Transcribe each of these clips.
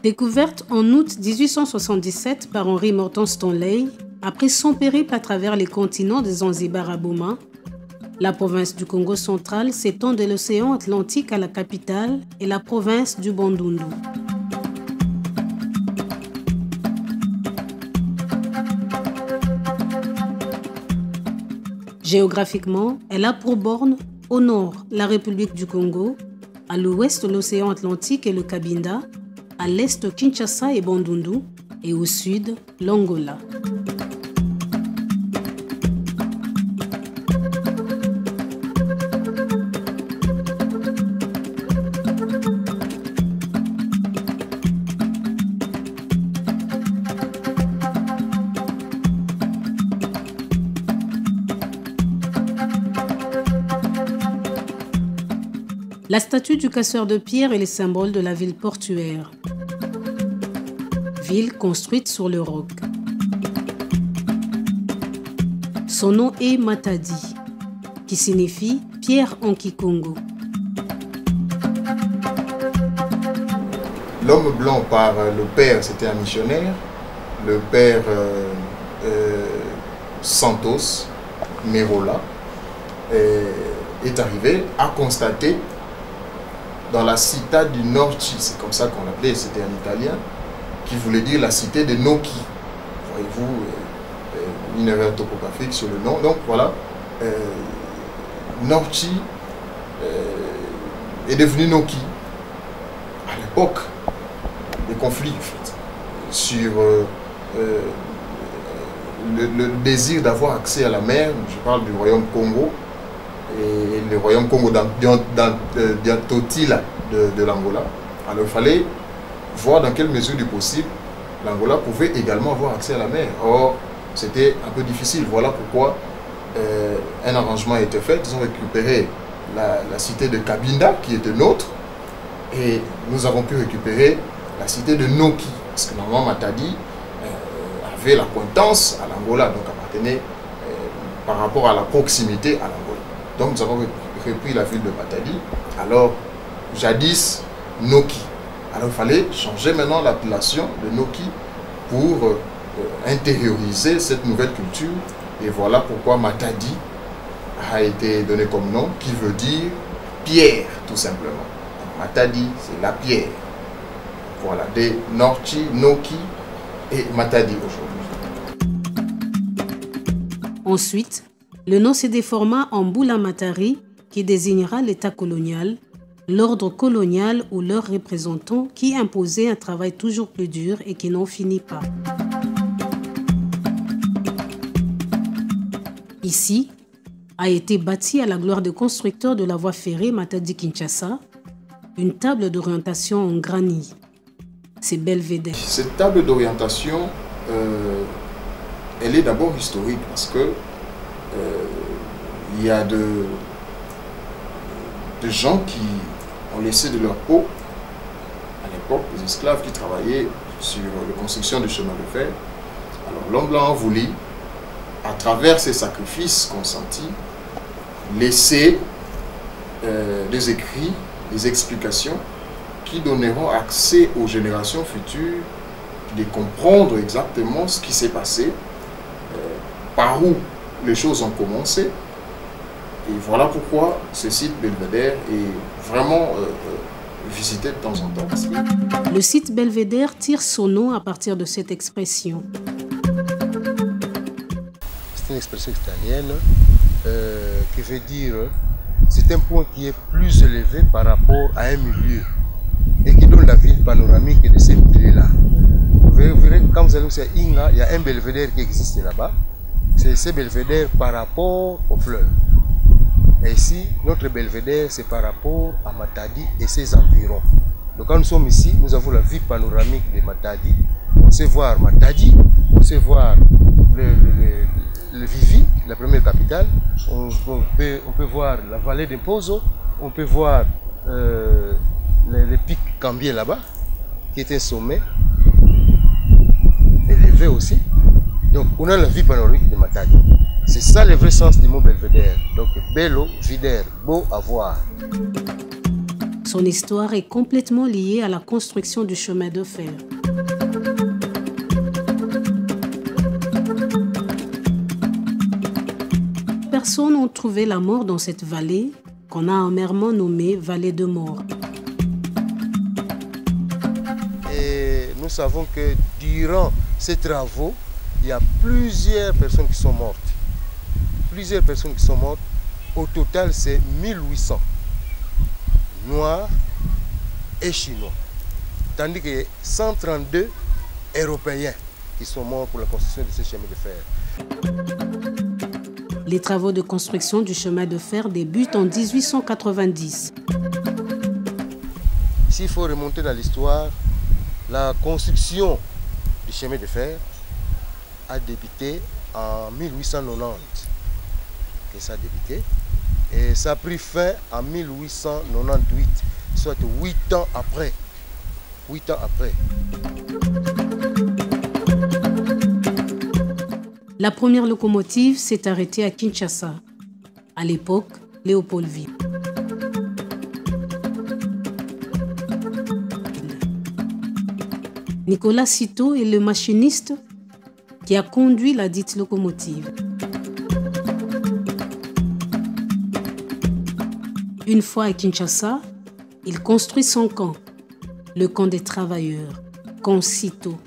Découverte en août 1877 par Henry Morton Stanley, après son périple à travers les continents de Zanzibar à Boma, la province du Congo central s'étend de l'océan Atlantique à la capitale et la province du Bandundu. Géographiquement, elle a pour borne au nord la République du Congo, à l'ouest l'océan Atlantique et le Cabinda, à l'est Kinshasa et Bandundu et au sud l'Angola. La statue du casseur de pierre est le symbole de la ville portuaire. Ville construite sur le roc. Son nom est Matadi, qui signifie pierre en Kikongo. L'homme blanc par le père, c'était un missionnaire, le père Santos Merola est arrivé à constater dans la cité du Norci, c'est comme ça qu'on l'appelait, c'était un Italien, qui voulait dire la cité de Noki. Voyez-vous, une erreur topographique sur le nom. Donc voilà, Norci est devenu Noki. À l'époque des conflits, en fait, sur le désir d'avoir accès à la mer, je parle du royaume Congo, et le royaume Congo d'Antotila de l'Angola. Alors il fallait voir dans quelle mesure du possible l'Angola pouvait également avoir accès à la mer. Or, c'était un peu difficile. Voilà pourquoi un arrangement a été fait. Ils ont récupéré la cité de Cabinda, qui était nôtre, et nous avons pu récupérer la cité de Noki, parce que normalement Matadi avait la pointance à l'Angola, donc appartenait par rapport à la proximité à l'Angola. Donc nous avons repris la ville de Matadi, alors jadis Noki. Alors il fallait changer maintenant l'appellation de Noki pour intérioriser cette nouvelle culture. Et voilà pourquoi Matadi a été donné comme nom, qui veut dire pierre, tout simplement. Donc, Matadi, c'est la pierre. Voilà, des Norci, Noki et Matadi aujourd'hui. Ensuite, le nom s'est déformé en Mbula-Matari, qui désignera l'État colonial, l'ordre colonial ou leurs représentants qui imposaient un travail toujours plus dur et qui n'en finit pas. Ici a été bâtie à la gloire des constructeurs de la voie ferrée Matadi-Kinshasa, une table d'orientation en granit. C'est belvédère. Cette table d'orientation, elle est d'abord historique parce que il y a de gens qui ont laissé de leur peau, à l'époque, des esclaves qui travaillaient sur la construction du chemin de fer. Alors l'homme blanc a voulu, à travers ces sacrifices consentis, laisser des écrits, des explications qui donneront accès aux générations futures de comprendre exactement ce qui s'est passé, par où les choses ont commencé. Et voilà pourquoi ce site belvédère est vraiment visité de temps en temps. Le site belvédère tire son nom à partir de cette expression. C'est une expression italienne qui veut dire c'est un point qui est plus élevé par rapport à un milieu et qui donne la vue panoramique de ces milieux-là. Vous verrez que quand vous allez à Inga, il y a un belvédère qui existe là-bas. C'est ce belvédère par rapport au fleuve. Et ici, notre belvédère, c'est par rapport à Matadi et ses environs. Donc quand nous sommes ici, nous avons la vue panoramique de Matadi. On sait voir Matadi, on sait voir le Vivi, la première capitale. On peut voir la vallée de Pozo, on peut voir le pic Cambier là-bas, qui est un sommet élevé aussi. Donc on a la vue panoramique de Matadi. C'est ça le vrai sens du mot belvédère. Donc bello, vidère, beau à voir. Son histoire est complètement liée à la construction du chemin de fer. Personnes ont trouvé la mort dans cette vallée, qu'on a amèrement nommée Vallée de Mort. Et nous savons que durant ces travaux, il y a plusieurs personnes qui sont mortes. Plusieurs personnes qui sont mortes. Au total, c'est 1800 Noirs et Chinois. Tandis qu'il y a 132 Européens qui sont morts pour la construction de ces chemins de fer. Les travaux de construction du chemin de fer débutent en 1890. S'il faut remonter dans l'histoire, la construction du chemin de fer a débuté en 1890. Et ça a débuté. Et ça a pris fin en 1898, soit 8 ans après. 8 ans après. La première locomotive s'est arrêtée à Kinshasa, à l'époque Léopoldville. Nicolas Citeaux est le machiniste qui a conduit la dite locomotive. Une fois à Kinshasa, il construit son camp, le camp des travailleurs, camp Citeaux,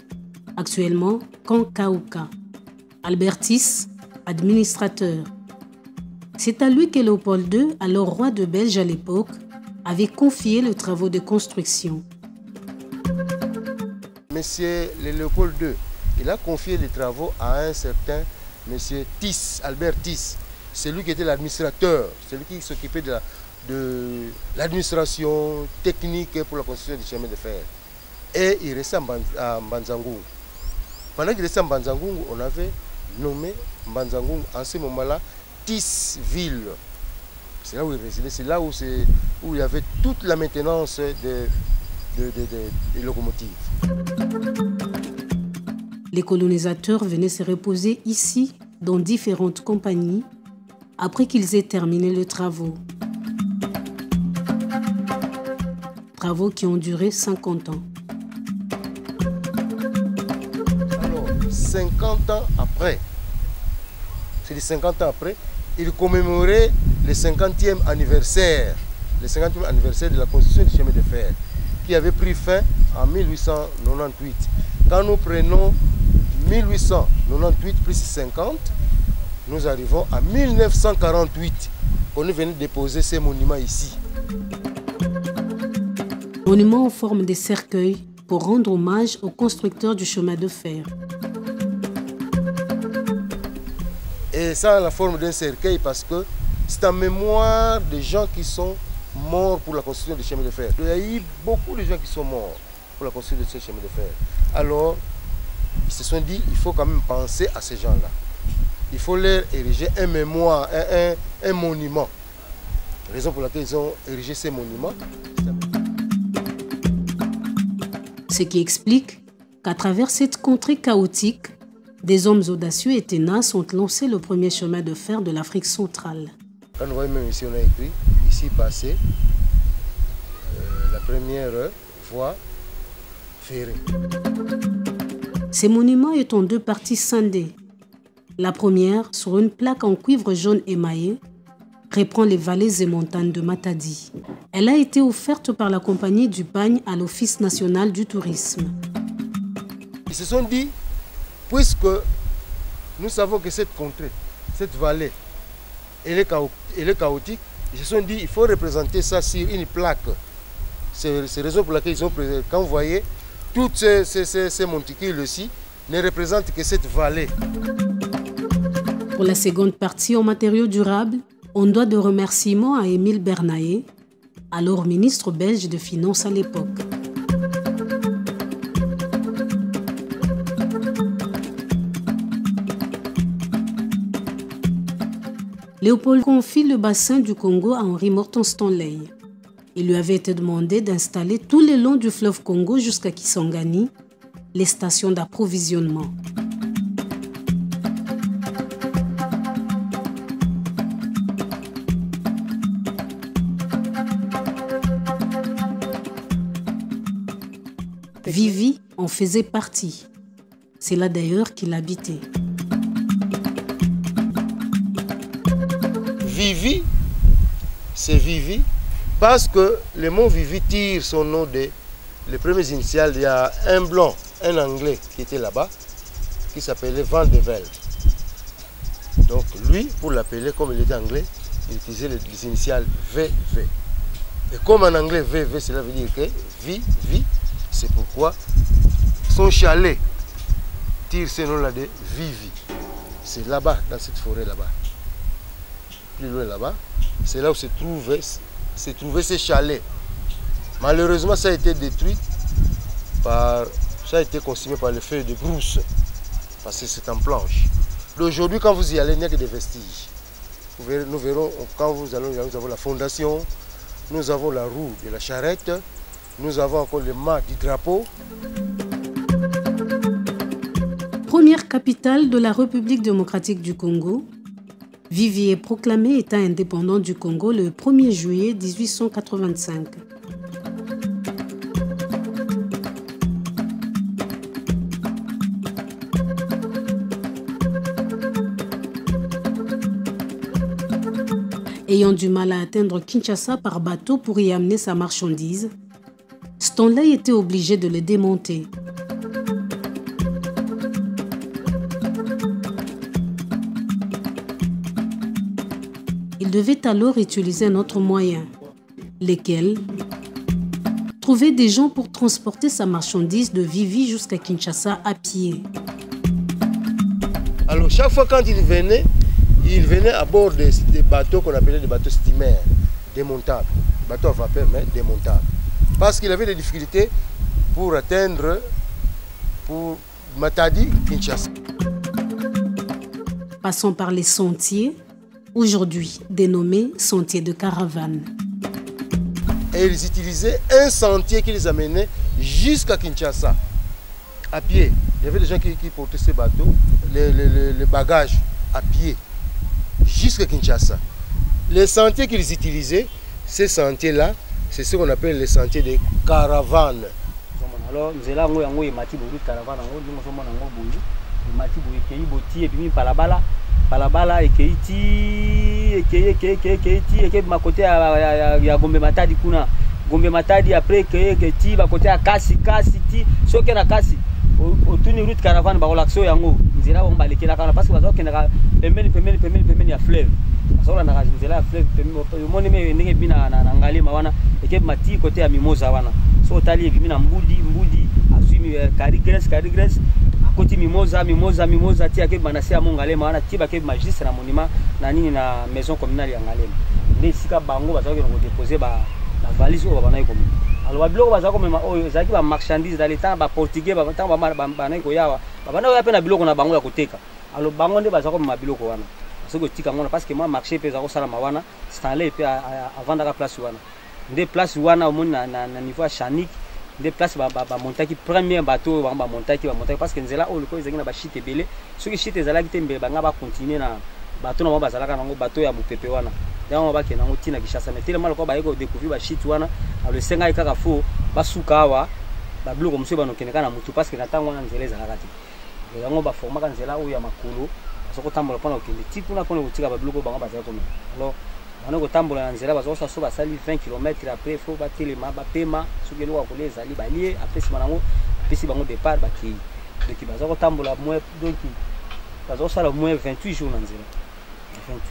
actuellement camp Kaouka. Albertis, administrateur. C'est à lui que Léopold II, alors roi de Belge à l'époque, avait confié les travaux de construction. Monsieur Léopold II, il a confié les travaux à un certain monsieur Thiss, Albert Thiss. C'est lui qui était l'administrateur, c'est lui qui s'occupait de l'administration technique pour la construction du chemin de fer. Et il restait à Mbanzangoum. Pendant qu'il restait à Mbanzangoum, on avait nommé Mbanzangoum en ce moment-là Tissville. C'est là où il résidait, c'est là où il y avait toute la maintenance des locomotives. Les colonisateurs venaient se reposer ici, dans différentes compagnies, après qu'ils aient terminé les travaux. Travaux qui ont duré 50 ans. 50 ans après, c'est 50 ans après, il commémorait le 50e anniversaire, de la construction du chemin de fer, qui avait pris fin en 1898. Quand nous prenons 1898 plus 50, nous arrivons à 1948, qu'on est venu déposer ces monuments ici. Monuments en forme de cercueil pour rendre hommage aux constructeurs du chemin de fer. Et ça a la forme d'un cercueil parce que c'est en mémoire des gens qui sont morts pour la construction du chemin de fer. Il y a eu beaucoup de gens qui sont morts pour la construction de ce chemin de fer. Alors, ils se sont dit, il faut quand même penser à ces gens-là. Il faut leur ériger un mémoire, un monument. Raison pour laquelle ils ont érigé ces monuments. Ce qui explique qu'à travers cette contrée chaotique, des hommes audacieux et tenaces ont lancé le premier chemin de fer de l'Afrique centrale. Quand vous voyez même ici, on a écrit, ici passé, la première voie ferrée. Ces monuments est en deux parties scindées. La première, sur une plaque en cuivre jaune émaillé, reprend les vallées et montagnes de Matadi. Elle a été offerte par la Compagnie du Bagne à l'Office national du tourisme. Ils se sont dit, puisque nous savons que cette contrée, cette vallée, elle est chaotique, ils se sont dit il faut représenter ça sur une plaque. C'est la raison pour laquelle ils ont présenté. Quand vous voyez, toutes ces monticules aussi ne représentent que cette vallée. Pour la seconde partie en matériaux durables, on doit de remerciements à Émile Bernaer, alors ministre belge de Finances à l'époque. Léopold confie le bassin du Congo à Henri Morton Stanley. Il lui avait été demandé d'installer tout le long du fleuve Congo jusqu'à Kisangani les stations d'approvisionnement. faisait partie. C'est là d'ailleurs qu'il habitait. Vivi, c'est Vivi, parce que le mot Vivi tire son nom des les premières initiales. Il y a un blanc, un anglais qui était là-bas, qui s'appelait Van de Velde. Donc lui, pour l'appeler, comme il était anglais, il utilisait les initiales VV. Et comme en anglais VV, cela veut dire que Vivi, c'est pourquoi son chalet tire ce nom-là de Vivi. C'est là-bas, dans cette forêt là-bas. Plus loin là-bas, c'est là où se trouvaient ces chalets. Malheureusement, ça a été détruit ça a été consumé par les feuilles de brousse, parce que c'est en planche. Aujourd'hui, quand vous y allez, il n'y a que des vestiges. Nous verrons, quand nous avons la fondation, nous avons la roue de la charrette, nous avons encore le mât du drapeau. Première capitale de la République démocratique du Congo, Vivi est proclamé État indépendant du Congo le 1er juillet 1885. Ayant du mal à atteindre Kinshasa par bateau pour y amener sa marchandise, Stanley était obligé de le démonter. Il devait alors utiliser un autre moyen, lesquels trouver des gens pour transporter sa marchandise de Vivi jusqu'à Kinshasa à pied. Alors chaque fois quand il venait à bord des bateaux qu'on appelait des bateaux steamers, démontables, bateaux à vapeur mais démontables, parce qu'il avait des difficultés pour atteindre Matadi, Kinshasa. Passons par les sentiers, aujourd'hui dénommés sentiers de caravane. Et ils utilisaient un sentier qui les amenait jusqu'à Kinshasa, à pied. Il y avait des gens qui portaient ces bateaux, les bagages à pied, jusqu'à Kinshasa. Les sentiers qu'ils utilisaient, ces sentiers-là, c'est ce qu'on appelle les sentiers de caravane. Alors, nous avons un caravane, palabala ekeiti ma côté ya Gombe Matadi kuna Gombe Matadi après ekeiti ba côté ya kasi ti soki na kasi otuni route caravane ba relaxo yango nzela ba balekela kana parce que bazo kenda pembeni ya fleuve bazo na nzela ya fleuve pembeni moni me ndenge bina na ngalema wana ekebi mati côté ya Mimosa wana so tali ebi na mbudi azumi Carigres Koti Mimosa ti akebe manasi ya Mongalema wana ti bakebe magistrat na monument na nini na maison communale ya Ngalema nde sika bango bazaki ko déposer ba valise o bana ko alors ba biloko bazaki ko mema oyo zaki ba marchandise dans les temps ba portugais ba temps ba na ko yawa bana oya pe na biloko na bango ya koteka alors bango nde bazaki ko mema biloko wana parce que tika ngona parce que moi marché pe zako sala mawana Stanley pe avant daka place wana nde place wana omoni na niveau ya Chanik des places ba montaki premier bateau ba montaki parce que nzela o loko ezaki na ba shite belé soki shite ezalaki te mbele banga ba continuer na bateau na ba zalaka nango bateau ya mupepe wana ndango ba kena ngoti na Kinshasa mais tellement loko ba yeko découvrir ba shite wana alors senga ikaka fo ba suka wa ba bloko monsieur ba nokene kana mutu parce que na tango na nzela ezalaka te ndango ba forma ka nzela o ya makolo soko tambola pona okende tipu na kona kotika ba bloko banga ba zalaka mais alors on a tambola na nzela bazo sa so ba sali 20 km après faut ba telema ba pema soki lo ko les ali ba lié après si manango pesi bango départ ba ki donc bazo tambola moins donc bazo sala moins 28 jours na nzela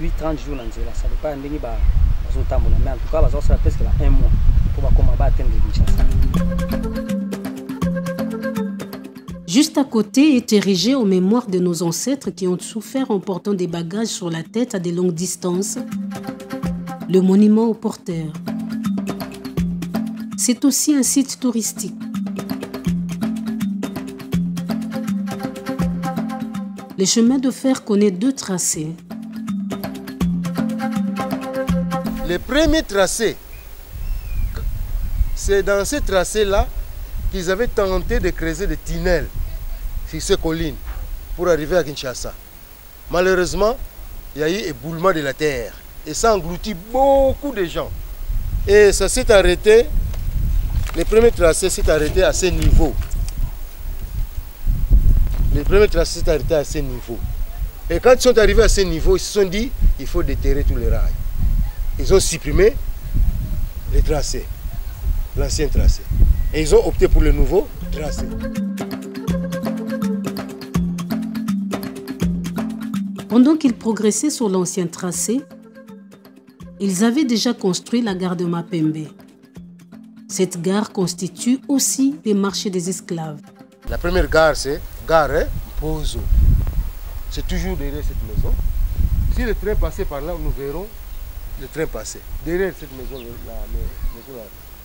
28-30 jours na nzela ça dépend ndenge ba bazo tambola mais en tout cas bazo sala presque un mois pour ba comment ba atteindre Kinshasa. Juste à côté est érigé aux mémoires de nos ancêtres qui ont souffert en portant des bagages sur la tête à des longues distances. Le monument aux porteurs. C'est aussi un site touristique. Le chemin de fer connaît 2 tracés. Le premier tracé, c'est dans ce tracé-là qu'ils avaient tenté de creuser des tunnels sur ces collines pour arriver à Kinshasa. Malheureusement, il y a eu éboulement de la terre. Et ça engloutit beaucoup de gens. Et ça s'est arrêté, le premier tracé s'est arrêté à ce niveau. les premiers tracés sont arrêtés à ce niveau. Et quand ils sont arrivés à ce niveau, ils se sont dit il faut déterrer tous les rails. Ils ont supprimé les tracés, l'ancien tracé. Et ils ont opté pour le nouveau tracé. Pendant qu'ils progressaient sur l'ancien tracé, ils avaient déjà construit la gare de Mapembe. Cette gare constitue aussi les marchés des esclaves. La première gare, c'est gare Pozo. C'est toujours derrière cette maison. Si le train passait par là, nous verrons le train passer. Derrière cette maison,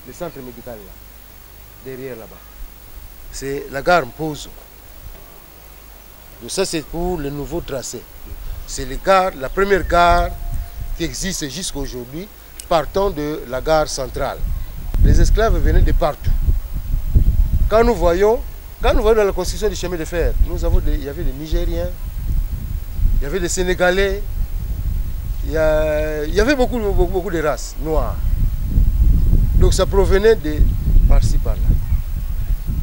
le centre médical là. Derrière là-bas. C'est la gare Pozo. Donc ça, c'est pour le nouveau tracé. C'est la première gare qui existe jusqu'à aujourd'hui, partant de la gare centrale. Les esclaves venaient de partout. Quand nous voyons dans la construction du chemin de fer, il y avait des Nigériens, il y avait des Sénégalais, il y avait beaucoup de races noires. Donc ça provenait de par-ci, par-là,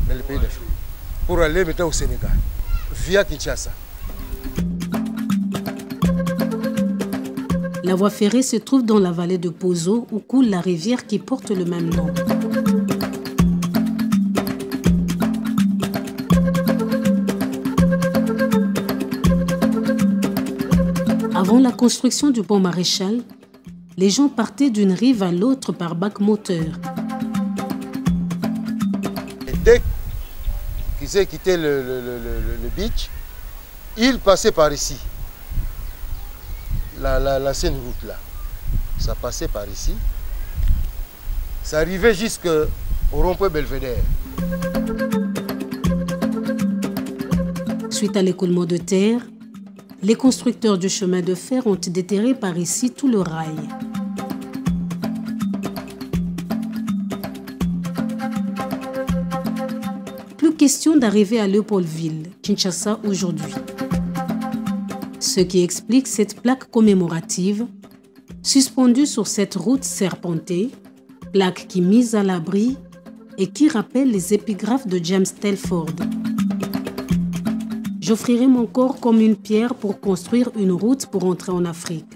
dans les pays d'Afrique, pour aller maintenant au Sénégal, via Kinshasa. La voie ferrée se trouve dans la vallée de Pozo où coule la rivière qui porte le même nom. Avant la construction du pont Maréchal, les gens partaient d'une rive à l'autre par bac moteur. Et dès qu'ils aient quitté le beach, ils passaient par ici. L'ancienne route là, ça passait par ici, ça arrivait jusqu'au rond-point Belvédère. Suite à l'écoulement de terre, les constructeurs du chemin de fer ont déterré par ici tout le rail. Plus question d'arriver à Léopoldville, Kinshasa aujourd'hui. Ce qui explique cette plaque commémorative suspendue sur cette route serpentée, plaque qui mise à l'abri et qui rappelle les épigraphes de James Telford. J'offrirai mon corps comme une pierre pour construire une route pour entrer en Afrique.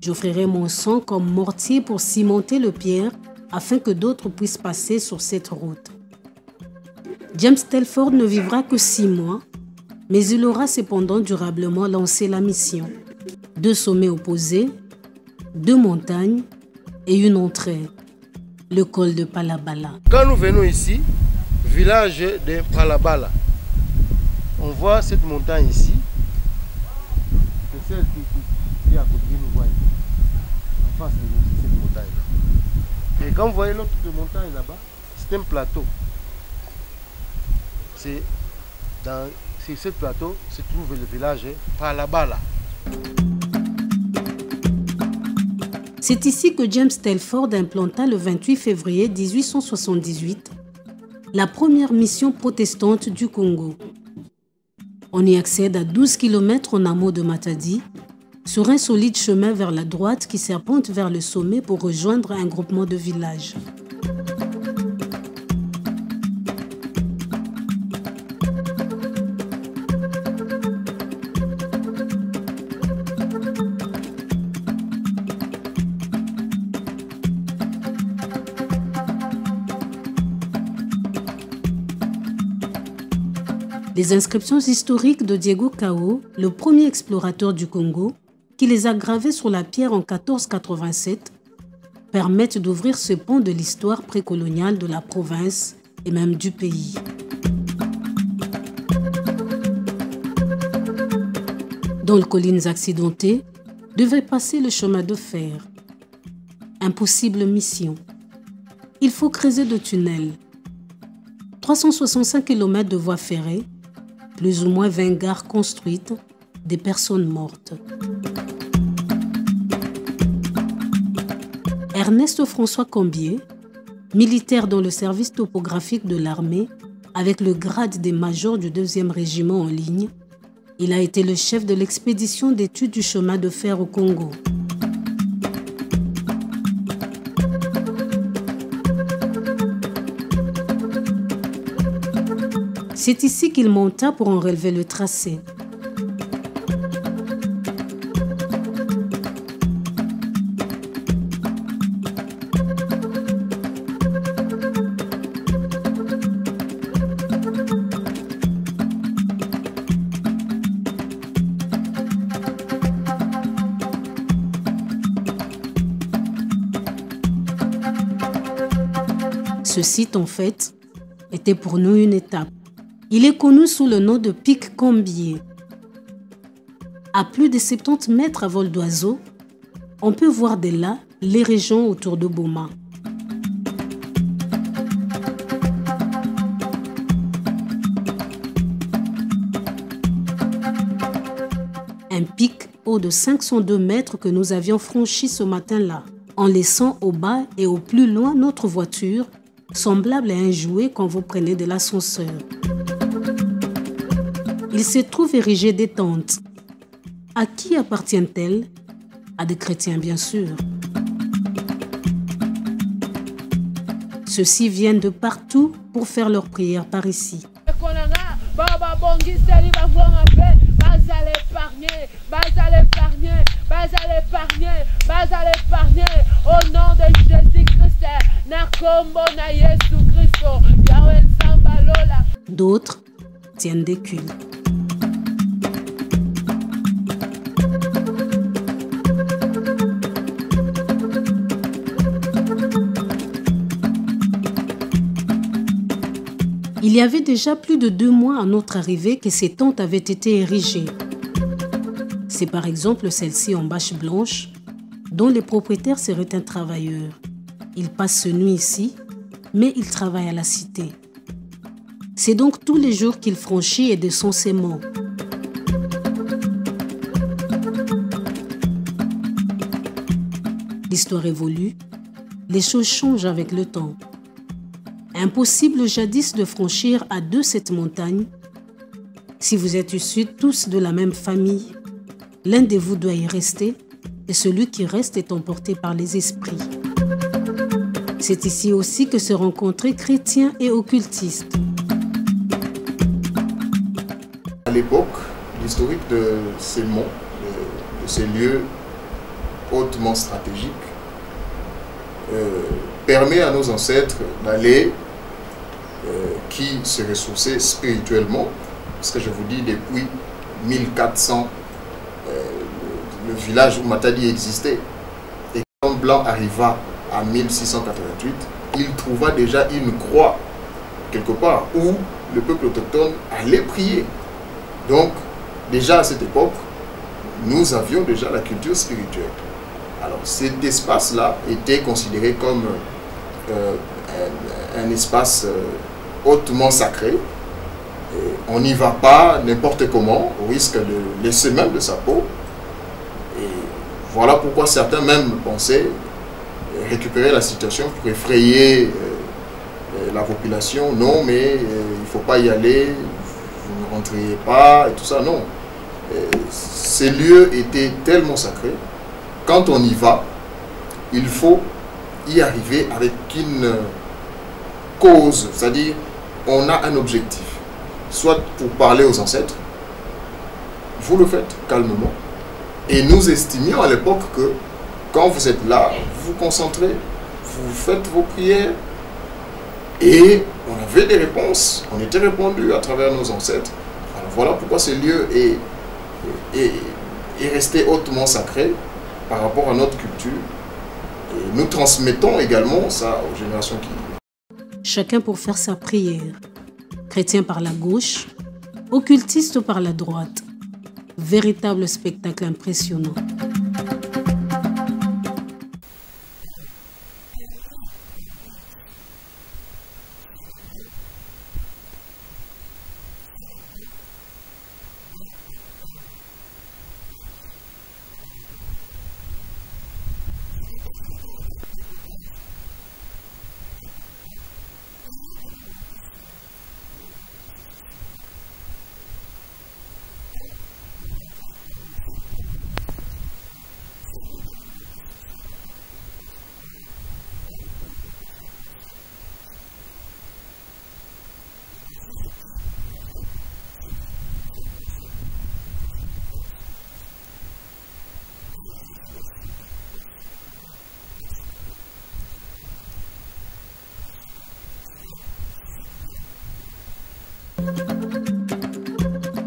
J'offrirai mon sang comme mortier pour cimenter le pierre afin que d'autres puissent passer sur cette route. James Telford ne vivra que 6 mois, mais il aura cependant durablement lancé la mission. 2 sommets opposés, 2 montagnes et une entrée, le col de Palabala. Quand nous venons ici, village de Palabala, on voit cette montagne ici, c'est celle qui est à côté de nous, voyez, en face de cette montagne-là. Et quand vous voyez l'autre montagne là-bas, c'est un plateau. Sur ce plateau se trouve le village Palabala. C'est ici que James Telford implanta le 28 février 1878 la première mission protestante du Congo. On y accède à 12 km en amont de Matadi, sur un solide chemin vers la droite qui serpente vers le sommet pour rejoindre un groupement de villages. Les inscriptions historiques de Diego Cao, le premier explorateur du Congo, qui les a gravées sur la pierre en 1487, permettent d'ouvrir ce pont de l'histoire précoloniale de la province et même du pays. Dans les collines accidentées, devait passer le chemin de fer. Impossible mission. Il faut creuser de tunnels. 365 km de voies ferrées, plus ou moins 20 gares construites, des personnes mortes. Ernest François Cambier, militaire dans le service topographique de l'armée, avec le grade des majors du 2e régiment en ligne, il a été le chef de l'expédition d'études du chemin de fer au Congo. C'est ici qu'il monta pour en relever le tracé. Ce site, en fait, était pour nous une étape. Il est connu sous le nom de Pic Cambier. À plus de 70 mètres à vol d'oiseau, on peut voir de là les régions autour de Boma. Un pic haut de 502 mètres que nous avions franchi ce matin-là, en laissant au bas et au plus loin notre voiture, semblable à un jouet quand vous prenez de l'ascenseur. Il se trouve érigé des tentes. À qui appartiennent-elles? À des chrétiens, bien sûr. Ceux-ci viennent de partout pour faire leurs prières par ici. Au nom de Jésus-Christ, d'autres tiennent des cultes. Il y avait déjà plus de 2 mois à notre arrivée que ces tentes avaient été érigées. C'est par exemple celle-ci en bâche blanche, dont les propriétaires seraient un travailleur. Il passe ses nuits ici, mais il travaille à la cité. C'est donc tous les jours qu'il franchit et descend ses monts. L'histoire évolue, les choses changent avec le temps. Impossible jadis de franchir à 2 cette montagne. Si vous êtes issus tous de la même famille, l'un de vous doit y rester et celui qui reste est emporté par les esprits. C'est ici aussi que se rencontraient chrétiens et occultistes. À l'époque, l'historique de ces monts, de ces lieux hautement stratégiques, permet à nos ancêtres d'aller, qui se ressourçaient spirituellement, parce que je vous dis, depuis 1400, le village où Matadi existait, et quand Blanc arriva en 1688, il trouva déjà une croix quelque part où le peuple autochtone allait prier. Donc, déjà à cette époque, nous avions déjà la culture spirituelle. Alors, cet espace-là était considéré comme un espace hautement sacré. Et on n'y va pas n'importe comment, au risque de laisser même de sa peau. Et voilà pourquoi certains même pensaient récupérer la situation pour effrayer la population. Non, mais il ne faut pas y aller, vous ne rentriez pas, et tout ça. Non. Ces lieux étaient tellement sacrés. Quand on y va, il faut y arriver avec une cause, c'est-à-dire on a un objectif, soit pour parler aux ancêtres, vous le faites calmement, et nous estimions à l'époque que quand vous êtes là, vous vous concentrez, vous faites vos prières, et on avait des réponses, on était répondu à travers nos ancêtres. Alors voilà pourquoi ce lieu est resté hautement sacré par rapport à notre culture. Et nous transmettons également ça aux générations qui viennent. Chacun pour faire sa prière. Chrétien par la gauche, occultiste par la droite. Véritable spectacle impressionnant.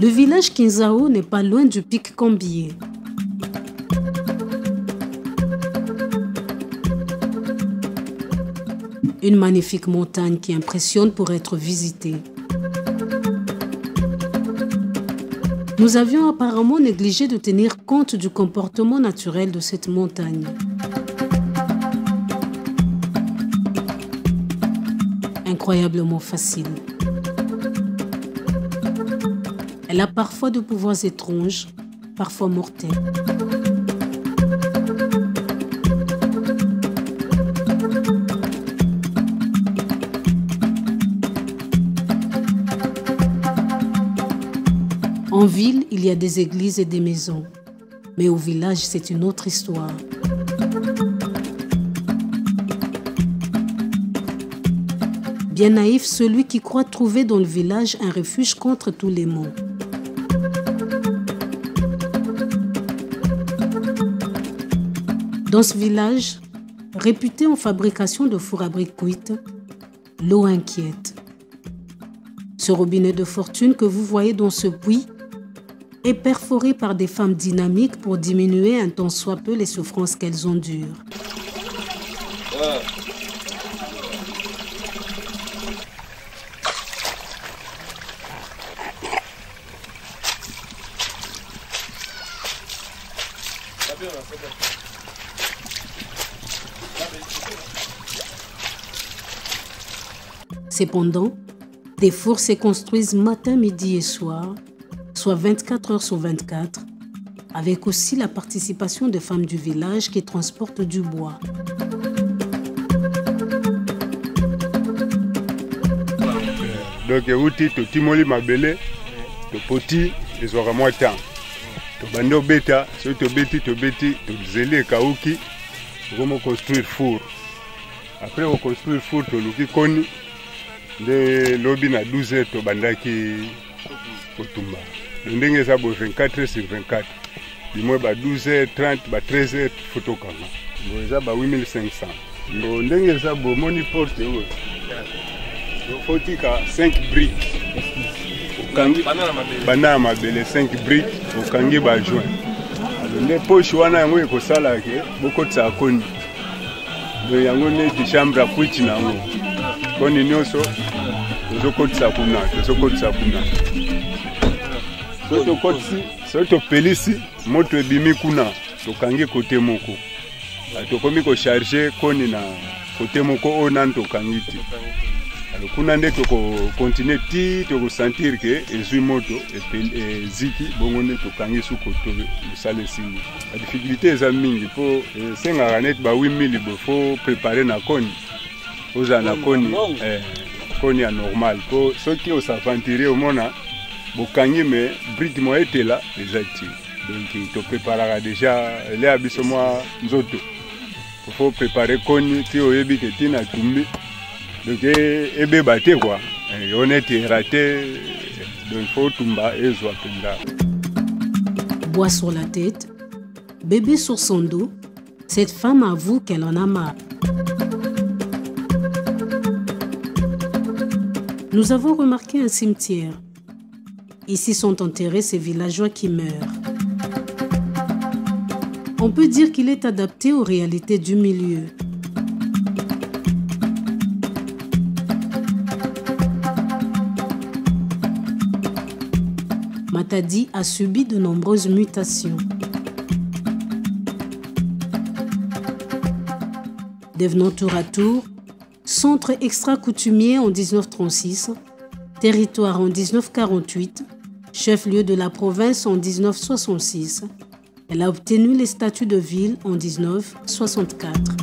Le village Kinzao n'est pas loin du pic Cambier. Une magnifique montagne qui impressionne pour être visitée. Nous avions apparemment négligé de tenir compte du comportement naturel de cette montagne. Incroyablement facile. Elle a parfois de pouvoirs étranges, parfois mortels. En ville, il y a des églises et des maisons. Mais au village, c'est une autre histoire. Bien naïf, celui qui croit trouver dans le village un refuge contre tous les maux. Dans ce village, réputé en fabrication de fours à briques cuites, l'eau inquiète. Ce robinet de fortune que vous voyez dans ce puits est perforé par des femmes dynamiques pour diminuer un tant soit peu les souffrances qu'elles endurent. Cependant, des fours se construisent matin, midi et soir, soit 24 heures sur 24, avec aussi la participation des femmes du village qui transportent du bois. Donc, outi to timoli mabele, to poti, les aura moins temps. To bando beta, so to beti, to zeli kauki, on construire four. Après, on construire four, to luki koni, de lobby na 12 heures, to bandaki kotumba. Ndenge ça 24 heures sur 24. Du moins 12h30, 13h photo kanga. Bon ça 8500. Bon ndenge ça moni porte ouais. Faut que 5 briques. Okangi bana mabele 5 briques, okangi ba joint. Les poches wana yango eko sala ke boko tsa koni. Do yango ne chambre à kuichi nango. Koni nyoso tozokotisa kuna. Soto kotisi, soto pelisi, moto ebimi kuna, tokangi kote moko. Tokomi ko charger koni na kote moko onan tokangi ti. Alors kuna nde toko continuer ti toko sentir que ezui moto et ziki bongo nde tokangi su koto musale singi. La difficulté eza mingi po senga ranet ba 8000 bo faut préparer na koni. Oza na koni koni anormal po soki o s'aventurer au mona bokangi mais brique moi était là les actifs. Donc il te préparera déjà les abisso moi nzoto. Il faut préparer koni ti oyebi ke tina tumbi. Donc ebe baté quoi. On était raté donc il faut tumba et zo apenda. Bois sur la tête, bébé sur son dos, cette femme avoue qu'elle en a marre. Nous avons remarqué un cimetière. Ici sont enterrés ces villageois qui meurent. On peut dire qu'il est adapté aux réalités du milieu. Matadi a subi de nombreuses mutations. Devenant tour à tour centre extra-coutumier en 1936, territoire en 1948, chef-lieu de la province en 1966, elle a obtenu les statuts de ville en 1964.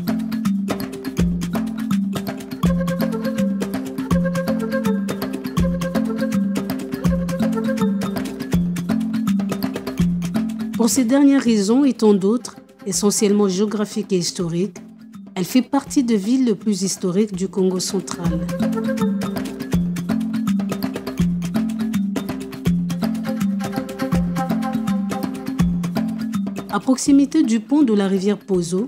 Pour ces dernières raisons et tant d'autres, essentiellement géographiques et historiques, elle fait partie des villes les plus historiques du Congo central. À proximité du pont de la rivière Pozo,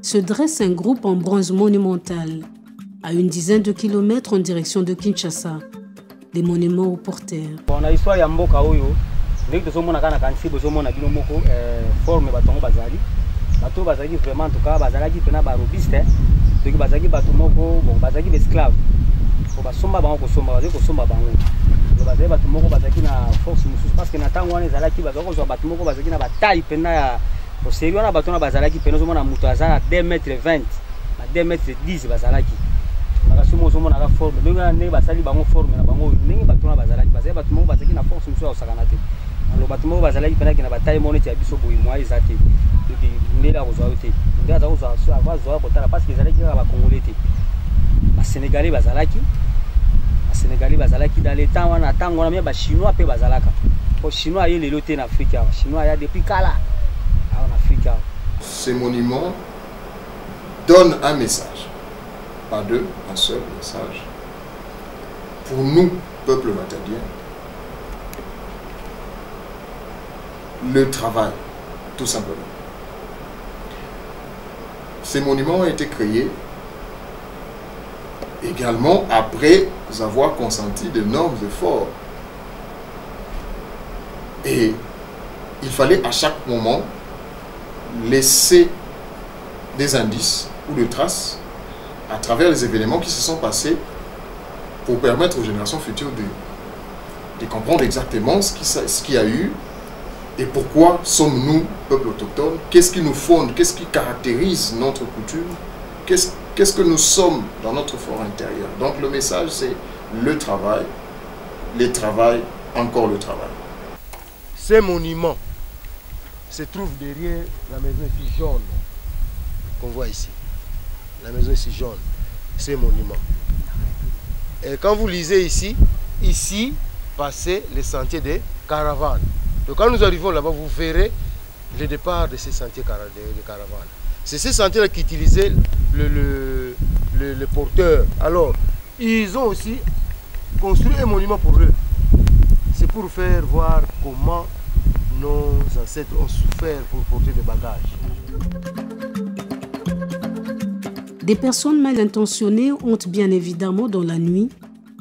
se dresse un groupe en bronze monumental, à une dizaine de kilomètres en direction de Kinshasa. des monuments aux porteurs. On a histoire ya mboka oyo ndenge tozomona kana kanisi bozomona bino moko forme batongo bazali bato bazali vraiment en tout cas bazalaki pena ba robiste donc bazali bato moko bon bazali esclave ko basomba bango kosomba bazali kosomba bango bazali bato moko bazali na force mususu parce que na tango wana ezalaki bazali kozwa bato moko bazali na bataille pena ya oseri wana bato na bazalaki pena ozomona muto azala 2m20 na 2m10 bazalaki nakasumo ozomona la forme donc na ndenge basali bango forme na bango ndenge bato na bazalaki bato moko bazali na force mususu ya osakana te alors bato moko bazalaki pena ki na bataille monete ya biso boyi mwa eza te donc ndenge akozwa te ndenge aza kozwa kotala parce que ezalaki kaka bakongolais te basénégalais bazalaki dans les temps wana ntango wana mia bachinois mpe bazalaka po chinois aye lelo te na afrique awa chinois aya depuis kala awa na afrique awa. Ces monuments donnent un message, pas deux, un seul message. Pour nous, peuple matadien, le travail, tout simplement. Ces monuments ont été créés également après avoir consenti d'énormes efforts. Et il fallait à chaque moment laisser des indices ou des traces à travers les événements qui se sont passés pour permettre aux générations futures de comprendre exactement ce qu'il y a eu et pourquoi sommes-nous, peuple autochtone, qu'est-ce qui nous fonde, qu'est-ce qui caractérise notre coutume, qu'est-ce que nous sommes dans notre fort intérieur. Donc le message c'est le travail, encore le travail. Ces monuments se trouvent derrière la maison ici jaune qu'on voit ici. La maison ici jaune, ces monuments. Et quand vous lisez ici passaient les sentiers des caravanes. Donc quand nous arrivons là-bas, vous verrez le départ de ces sentiers de caravanes. C'est ces sentiers-là qui utilisaient le porteur. Alors, ils ont aussi construit un monument pour eux. C'est pour faire voir comment nos ancêtres ont souffert pour porter des bagages. Des personnes mal intentionnées ont bien évidemment dans la nuit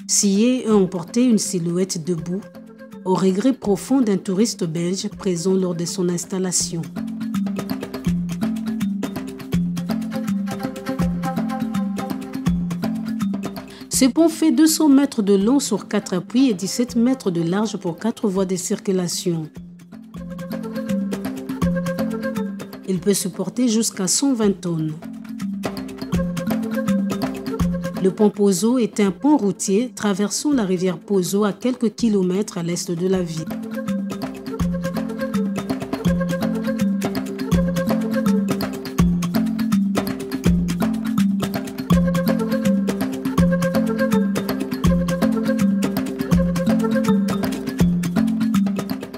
scié et emporté une silhouette debout, au regret profond d'un touriste belge présent lors de son installation. Ce pont fait 200 mètres de long sur 4 appuis et 17 mètres de large pour 4 voies de circulation. Il peut supporter jusqu'à 120 tonnes. Le pont Pozo est un pont routier traversant la rivière Pozo à quelques kilomètres à l'est de la ville.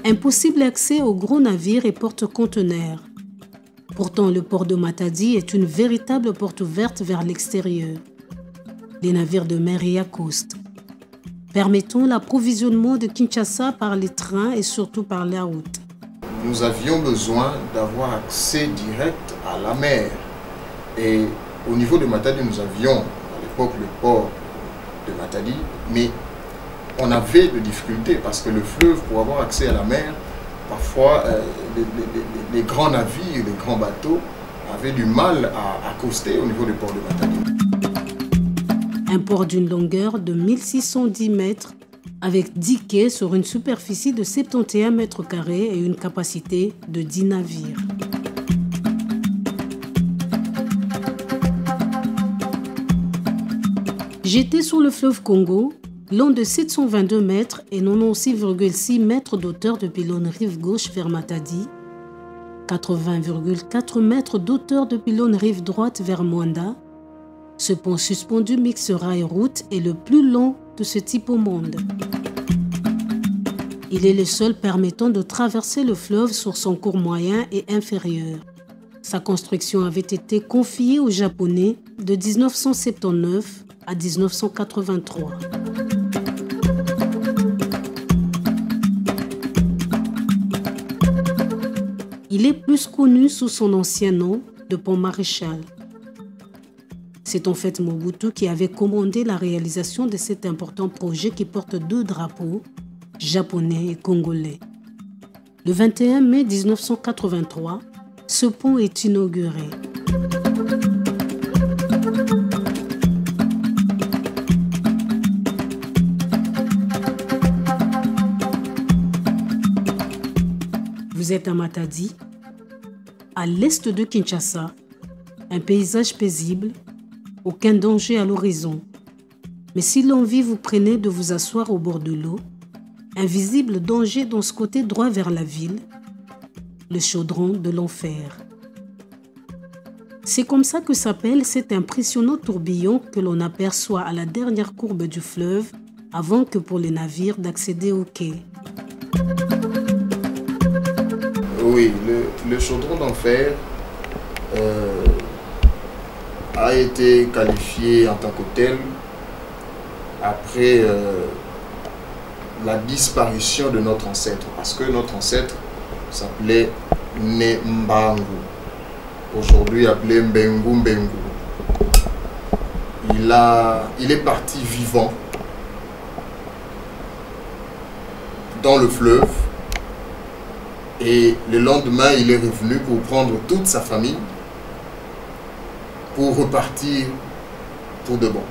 Impossible accès aux gros navires et porte-conteneurs. Pourtant, le port de Matadi est une véritable porte ouverte vers l'extérieur. Les navires de mer y accostent, permettant l'approvisionnement de Kinshasa par les trains et surtout par la route. Nous avions besoin d'avoir accès direct à la mer. Et au niveau de Matadi, nous avions à l'époque le port de Matadi, mais on avait des difficultés parce que le fleuve, pour avoir accès à la mer, parfois les grands navires, les grands bateaux avaient du mal à accoster au niveau du port de Matadi. Un port d'une longueur de 1610 mètres avec 10 quais sur une superficie de 71 mètres carrés et une capacité de 10 navires. Jeté sur le fleuve Congo, long de 722 mètres et 96,6 mètres d'auteur depuis l'aune rive gauche vers Matadi, 80,4 mètres d'auteur depuis l'aune rive droite vers Mwanda, ce pont suspendu mixe rail route est le plus long de ce type au monde. Il est le seul permettant de traverser le fleuve sur son cours moyen et inférieur. Sa construction avait été confiée aux Japonais de 1979 à 1983. Il est plus connu sous son ancien nom de pont Maréchal. C'est en fait Mobutu qui avait commandé la réalisation de cet important projet qui porte 2 drapeaux, japonais et congolais. Le 21 mai 1983, ce pont est inauguré. Vous êtes à Matadi, à l'est de Kinshasa, un paysage paisible, aucun danger à l'horizon. Mais si l'envie vous prenait de vous asseoir au bord de l'eau, un visible danger dans ce côté droit vers la ville, le chaudron de l'enfer. C'est comme ça que s'appelle cet impressionnant tourbillon que l'on aperçoit à la dernière courbe du fleuve avant que pour les navires d'accéder au quai. Oui, le chaudron d'enfer a été qualifié en tant que tel après la disparition de notre ancêtre, parce que notre ancêtre s'appelait Nembangu, aujourd'hui appelé Mbengu Mbengu. Il est parti vivant dans le fleuve et le lendemain il est revenu pour prendre toute sa famille pour repartir pour de bon.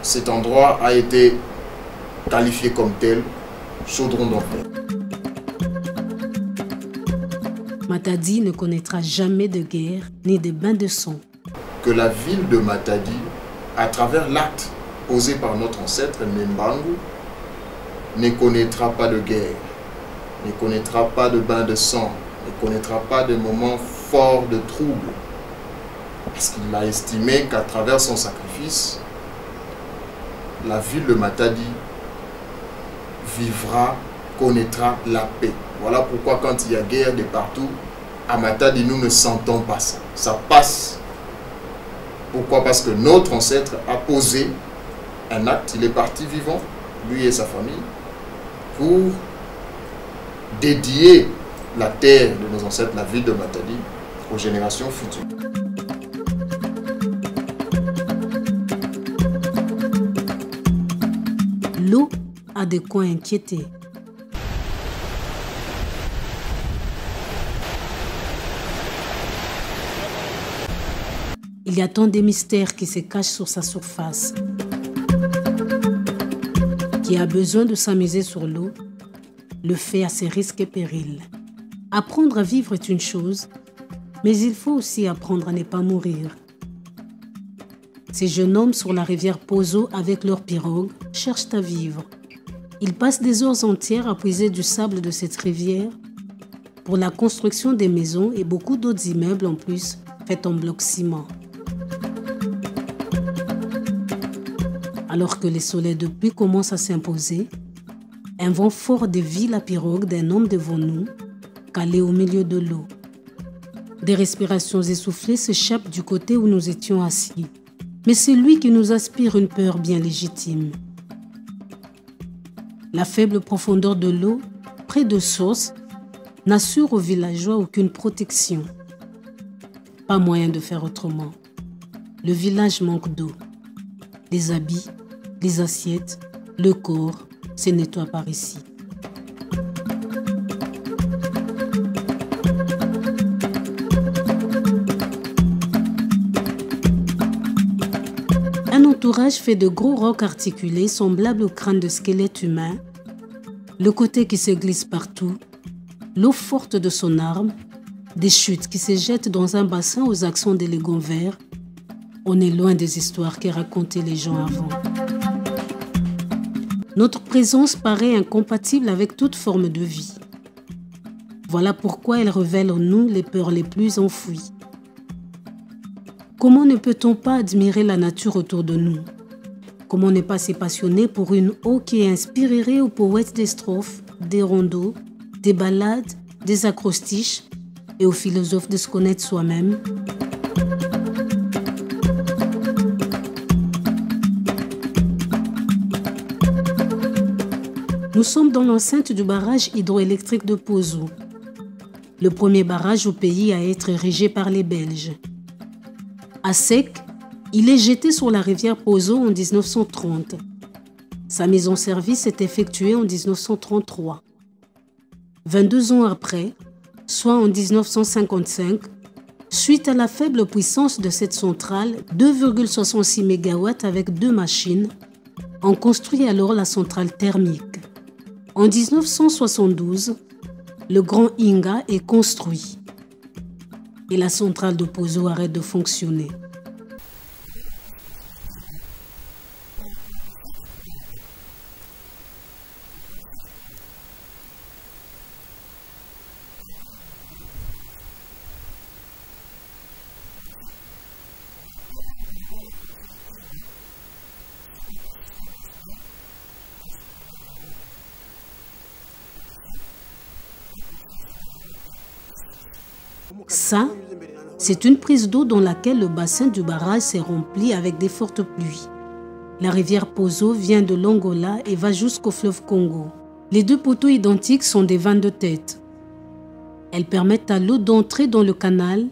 Cet endroit a été qualifié comme tel, chaudron d'enfer. Matadi ne connaîtra jamais de guerre ni de bains de sang. Que la ville de Matadi, à travers l'acte posé par notre ancêtre Nembangu, ne connaîtra pas de guerre, ne connaîtra pas de bains de sang, ne connaîtra pas de moments forts de trouble. Parce qu'il a estimé qu'à travers son sacrifice, la ville de Matadi vivra, connaîtra la paix. Voilà pourquoi quand il y a guerre de partout, à Matadi, nous ne sentons pas ça. Ça passe. Pourquoi? Parce que notre ancêtre a posé un acte, il est parti vivant, lui et sa famille, pour dédier la terre de nos ancêtres, la ville de Matadi, aux générations futures. L'eau a de quoi inquiéter. Il y a tant de mystères qui se cachent sur sa surface. Qui a besoin de s'amuser sur l'eau, le fait à ses risques et périls. Apprendre à vivre est une chose, mais il faut aussi apprendre à ne pas mourir. Ces jeunes hommes sur la rivière Pozo avec leurs pirogues cherchent à vivre. Ils passent des heures entières à puiser du sable de cette rivière pour la construction des maisons et beaucoup d'autres immeubles en plus faits en blocs ciment. Alors que les soleils de pluie commencent à s'imposer, un vent fort dévie la pirogue d'un homme devant nous, calé au milieu de l'eau. Des respirations essoufflées s'échappent du côté où nous étions assis. Mais c'est lui qui nous aspire une peur bien légitime. La faible profondeur de l'eau, près de source, n'assure aux villageois aucune protection. Pas moyen de faire autrement. Le village manque d'eau. Les habits, les assiettes, le corps se nettoient par ici. Un entourage fait de gros rocs articulés semblables au crâne de squelettes humains, le côté qui se glisse partout, l'eau forte de son arme, des chutes qui se jettent dans un bassin aux accents d'élégants verts. On est loin des histoires que racontaient les gens avant. Notre présence paraît incompatible avec toute forme de vie. Voilà pourquoi elle révèle en nous les peurs les plus enfouies. Comment ne peut-on pas admirer la nature autour de nous? Comment ne pas se passionner pour une eau qui inspirerait aux poètes des strophes, des rondeaux, des ballades, des acrostiches et aux philosophes de se connaître soi-même? Nous sommes dans l'enceinte du barrage hydroélectrique de Pozo, le premier barrage au pays à être érigé par les Belges. À sec, Il est jeté sur la rivière Pozo en 1930. Sa mise en service est effectuée en 1933. 22 ans après, soit en 1955, suite à la faible puissance de cette centrale, 2,66 MW avec 2 machines, on construit alors la centrale thermique. En 1972, le Grand Inga est construit et la centrale de Pozo arrête de fonctionner. Ça, c'est une prise d'eau dans laquelle le bassin du barrage s'est rempli avec des fortes pluies. La rivière Pozo vient de l'Angola et va jusqu'au fleuve Congo. Les 2 poteaux identiques sont des vannes de tête. Elles permettent à l'eau d'entrer dans le canal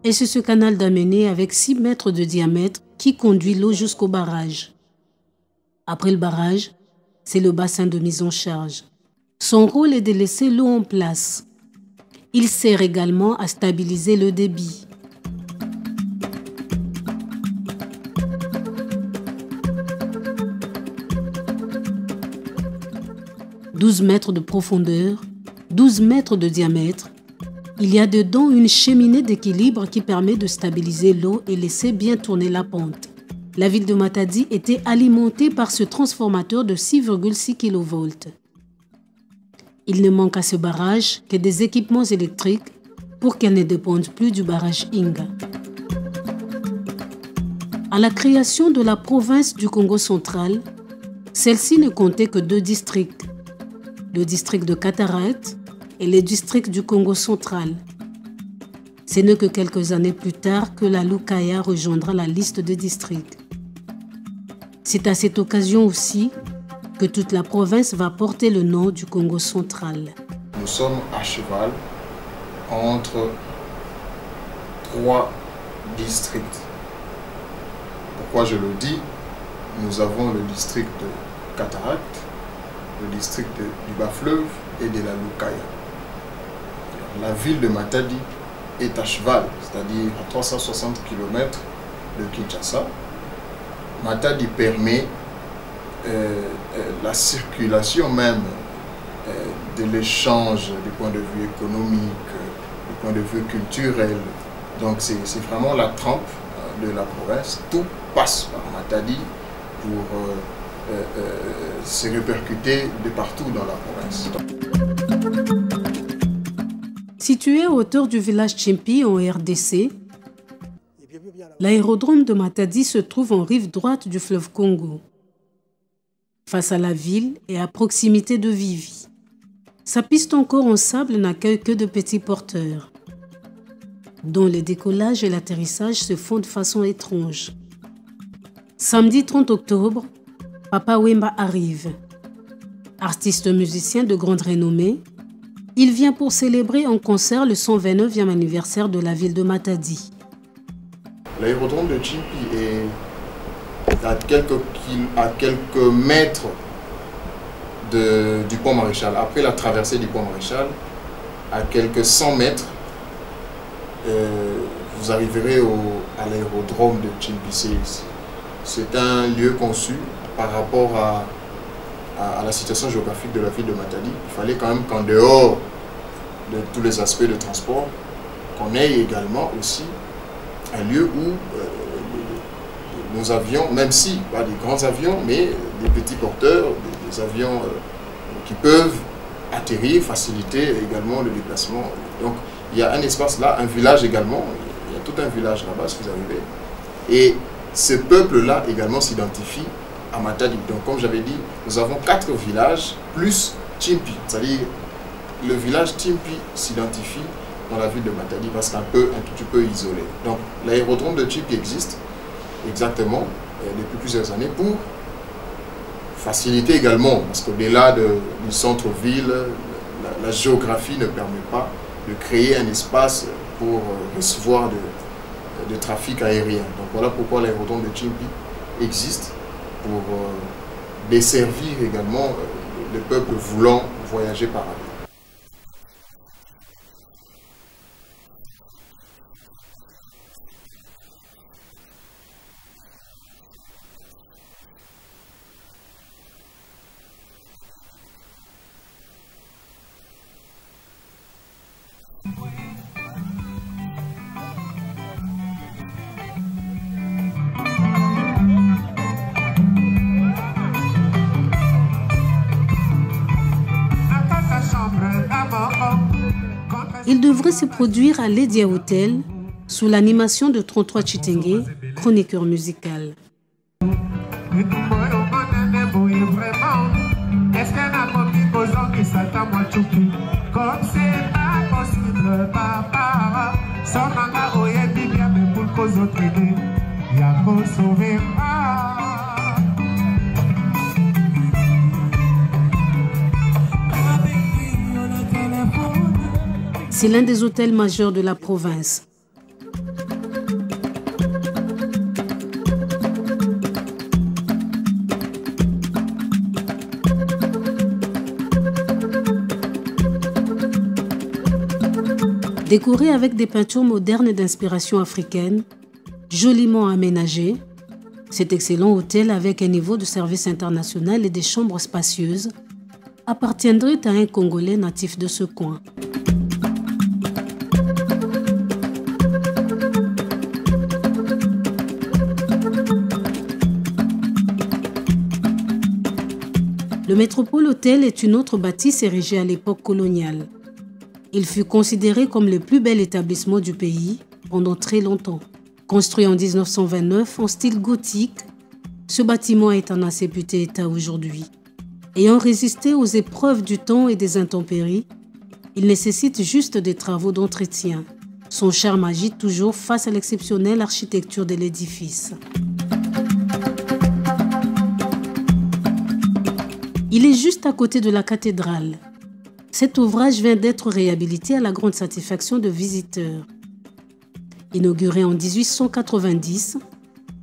et c'est ce canal d'amener avec 6 mètres de diamètre qui conduit l'eau jusqu'au barrage. Après le barrage, c'est le bassin de mise en charge. Son rôle est de laisser l'eau en place. Il sert également à stabiliser le débit. « 12 mètres de profondeur, 12 mètres de diamètre. Il y a dedans une cheminée d'équilibre qui permet de stabiliser l'eau et laisser bien tourner la pente. La ville de Matadi était alimentée par ce transformateur de 6,6 kV. Il ne manque à ce barrage que des équipements électriques pour qu'elle ne dépende plus du barrage Inga. À la création de la province du Congo central, celle-ci ne comptait que 2 districts, le district de Cataract et le district du Congo central. Ce n'est que quelques années plus tard que la Lukaya rejoindra la liste des districts. C'est à cette occasion aussi que toute la province va porter le nom du Congo central. Nous sommes à cheval entre 3 districts. Pourquoi je le dis? Nous avons le district de Cataract, le district du Bas-Fleuve et de la Lukaya. La ville de Matadi est à cheval, c'est-à-dire à 360 km de Kinshasa. Matadi permet la circulation même de l'échange du point de vue économique, du point de vue culturel. Donc c'est vraiment la trempe de la province. Tout passe par Matadi pour se répercuter de partout dans la province. Situé à hauteur du village Tchimpi en RDC, l'aérodrome de Matadi se trouve en rive droite du fleuve Congo, face à la ville et à proximité de Vivi. Sa piste encore en sable n'accueille que de petits porteurs, dont le décollage et l'atterrissage se font de façon étrange. Samedi 30 octobre, Papa Wemba arrive. Artiste musicien de grande renommée, il vient pour célébrer en concert le 129e anniversaire de la ville de Matadi. L'aérodrome de Tchimpi est à quelques mètres du pont Maréchal. Après la traversée du pont Maréchal, à quelques 100 mètres, vous arriverez à l'aérodrome de Tchimpi. C'est un lieu conçu par rapport à la situation géographique de la ville de Matadi. Il fallait quand même qu'en dehors de tous les aspects de transport, qu'on ait également aussi un lieu où nos avions, même si pas des grands avions, mais des petits porteurs, des avions qui peuvent atterrir, faciliter également le déplacement. Donc il y a un espace là, un village également, il y a tout un village là-bas si vous arrivez. Et ce peuple-là également s'identifie à Matadi. Donc comme j'avais dit, nous avons 4 villages plus Tchimpi, c'est-à-dire le village Tchimpi s'identifie dans la ville de Matadi parce qu'un tout petit peu isolé. Donc l'aérodrome de Tchimpi existe exactement depuis plusieurs années pour faciliter également, parce qu'au-delà du centre-ville, la géographie ne permet pas de créer un espace pour recevoir de trafic aérien. Donc voilà pourquoi l'aérodrome de Tchimpi existe, pour desservir également le peuple voulant voyager par avion. Il devrait se produire à l'Edia Hotel sous l'animation de 33 Chitenge, chroniqueur musical. C'est l'un des hôtels majeurs de la province. Décoré avec des peintures modernes d'inspiration africaine, joliment aménagé, cet excellent hôtel avec un niveau de service international et des chambres spacieuses appartiendrait à un Congolais natif de ce coin. Le Métropole Hôtel est une autre bâtisse érigée à l'époque coloniale. Il fut considéré comme le plus bel établissement du pays pendant très longtemps. Construit en 1929 en style gothique, ce bâtiment est en assez puté état aujourd'hui. Ayant résisté aux épreuves du temps et des intempéries, il nécessite juste des travaux d'entretien. Son charme agit toujours face à l'exceptionnelle architecture de l'édifice. Il est juste à côté de la cathédrale. Cet ouvrage vient d'être réhabilité à la grande satisfaction de visiteurs. Inaugurée en 1890,